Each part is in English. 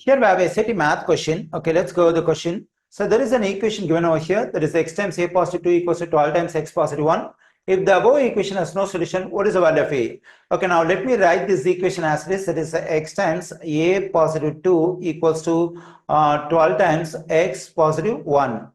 Here we have a SAT math question. Okay, let's go with the question. So there is an equation given over here, that is x times a positive 2 equals to 12 times x positive 1. If the above equation has no solution, what is the value of a? Okay, now let me write this equation as this. That is x times a positive 2 equals to 12 times x positive 1.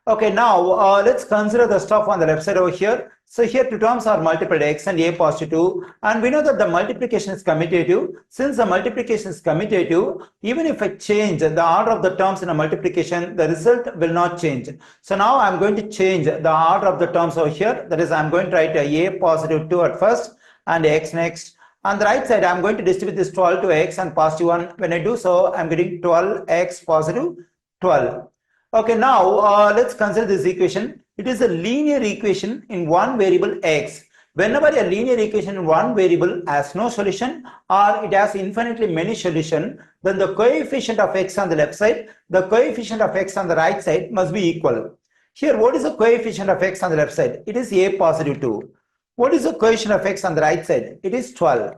Okay, now let's consider the stuff on the left side over here. So here two terms are multiplied, x and a positive 2, and we know that the multiplication is commutative. Since the multiplication is commutative, even if I change the order of the terms in a multiplication, the result will not change. So now I'm going to change the order of the terms over here. That is, I'm going to write a positive 2 at first and x next. On the right side, I'm going to distribute this 12 to x and positive 1. When I do so, I'm getting 12x positive 12. Okay, now let's consider this equation. It is a linear equation in one variable x. Whenever a linear equation in one variable has no solution or it has infinitely many solutions, then the coefficient of x on the left side, the coefficient of x on the right side must be equal. Here, what is the coefficient of x on the left side? It is a positive 2. What is the coefficient of x on the right side? It is 12.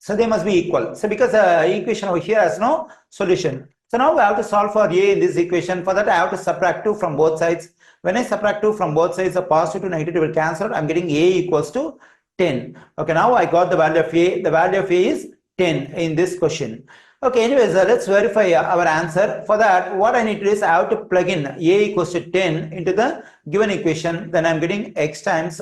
So they must be equal. So because the equation over here has no solution. So now we have to solve for a in this equation. For that, I have to subtract 2 from both sides. When I subtract 2 from both sides, the positive to negative will cancel out. I'm getting a equals to 10. Okay, now I got the value of a. The value of a is 10 in this question. Okay, anyways, let's verify our answer. For that, what I need to do is I have to plug in a equals to 10 into the given equation. Then I'm getting x times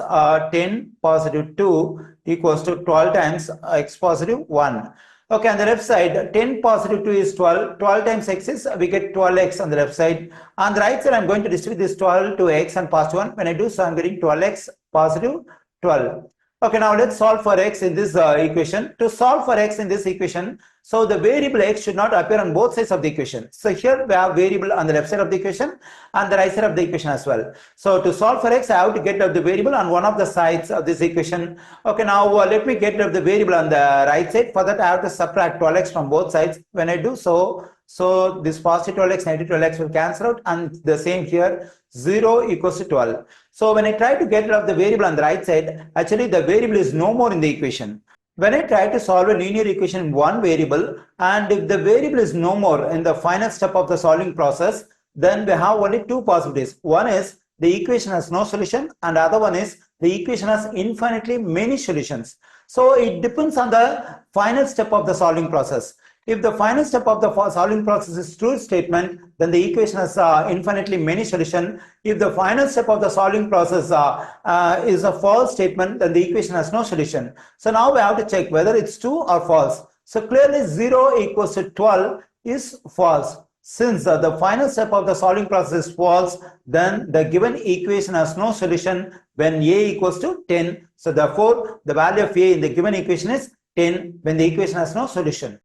10 positive 2 equals to 12 times x positive 1. Okay, on the left side, 10 positive 2 is 12. 12 times x is, we get 12x on the left side. On the right side, I'm going to distribute this 12 to x and positive 1. When I do so, I'm getting 12x positive 12. Okay, now let's solve for x in this equation. To solve for x in this equation, so the variable x should not appear on both sides of the equation. So here we have variable on the left side of the equation and the right side of the equation as well. So to solve for x, I have to get the variable on one of the sides of this equation. Okay, now let me get the variable on the right side. For that, I have to subtract 12x from both sides. When I do so, this positive 12x, negative 12x will cancel out, and the same here, 0 equals to 12. So when I try to get rid of the variable on the right side, actually the variable is no more in the equation. When I try to solve a linear equation in one variable, and if the variable is no more in the final step of the solving process, then we have only two possibilities. One is the equation has no solution, and the other one is the equation has infinitely many solutions. So it depends on the final step of the solving process. If the final step of the solving process is true statement, then the equation has infinitely many solutions. If the final step of the solving process is a false statement, then the equation has no solution. So now we have to check whether it's true or false. So clearly 0 equals to 12 is false. Since the final step of the solving process is false, then the given equation has no solution when a equals to 10. So therefore, the value of a in the given equation is 10 when the equation has no solution.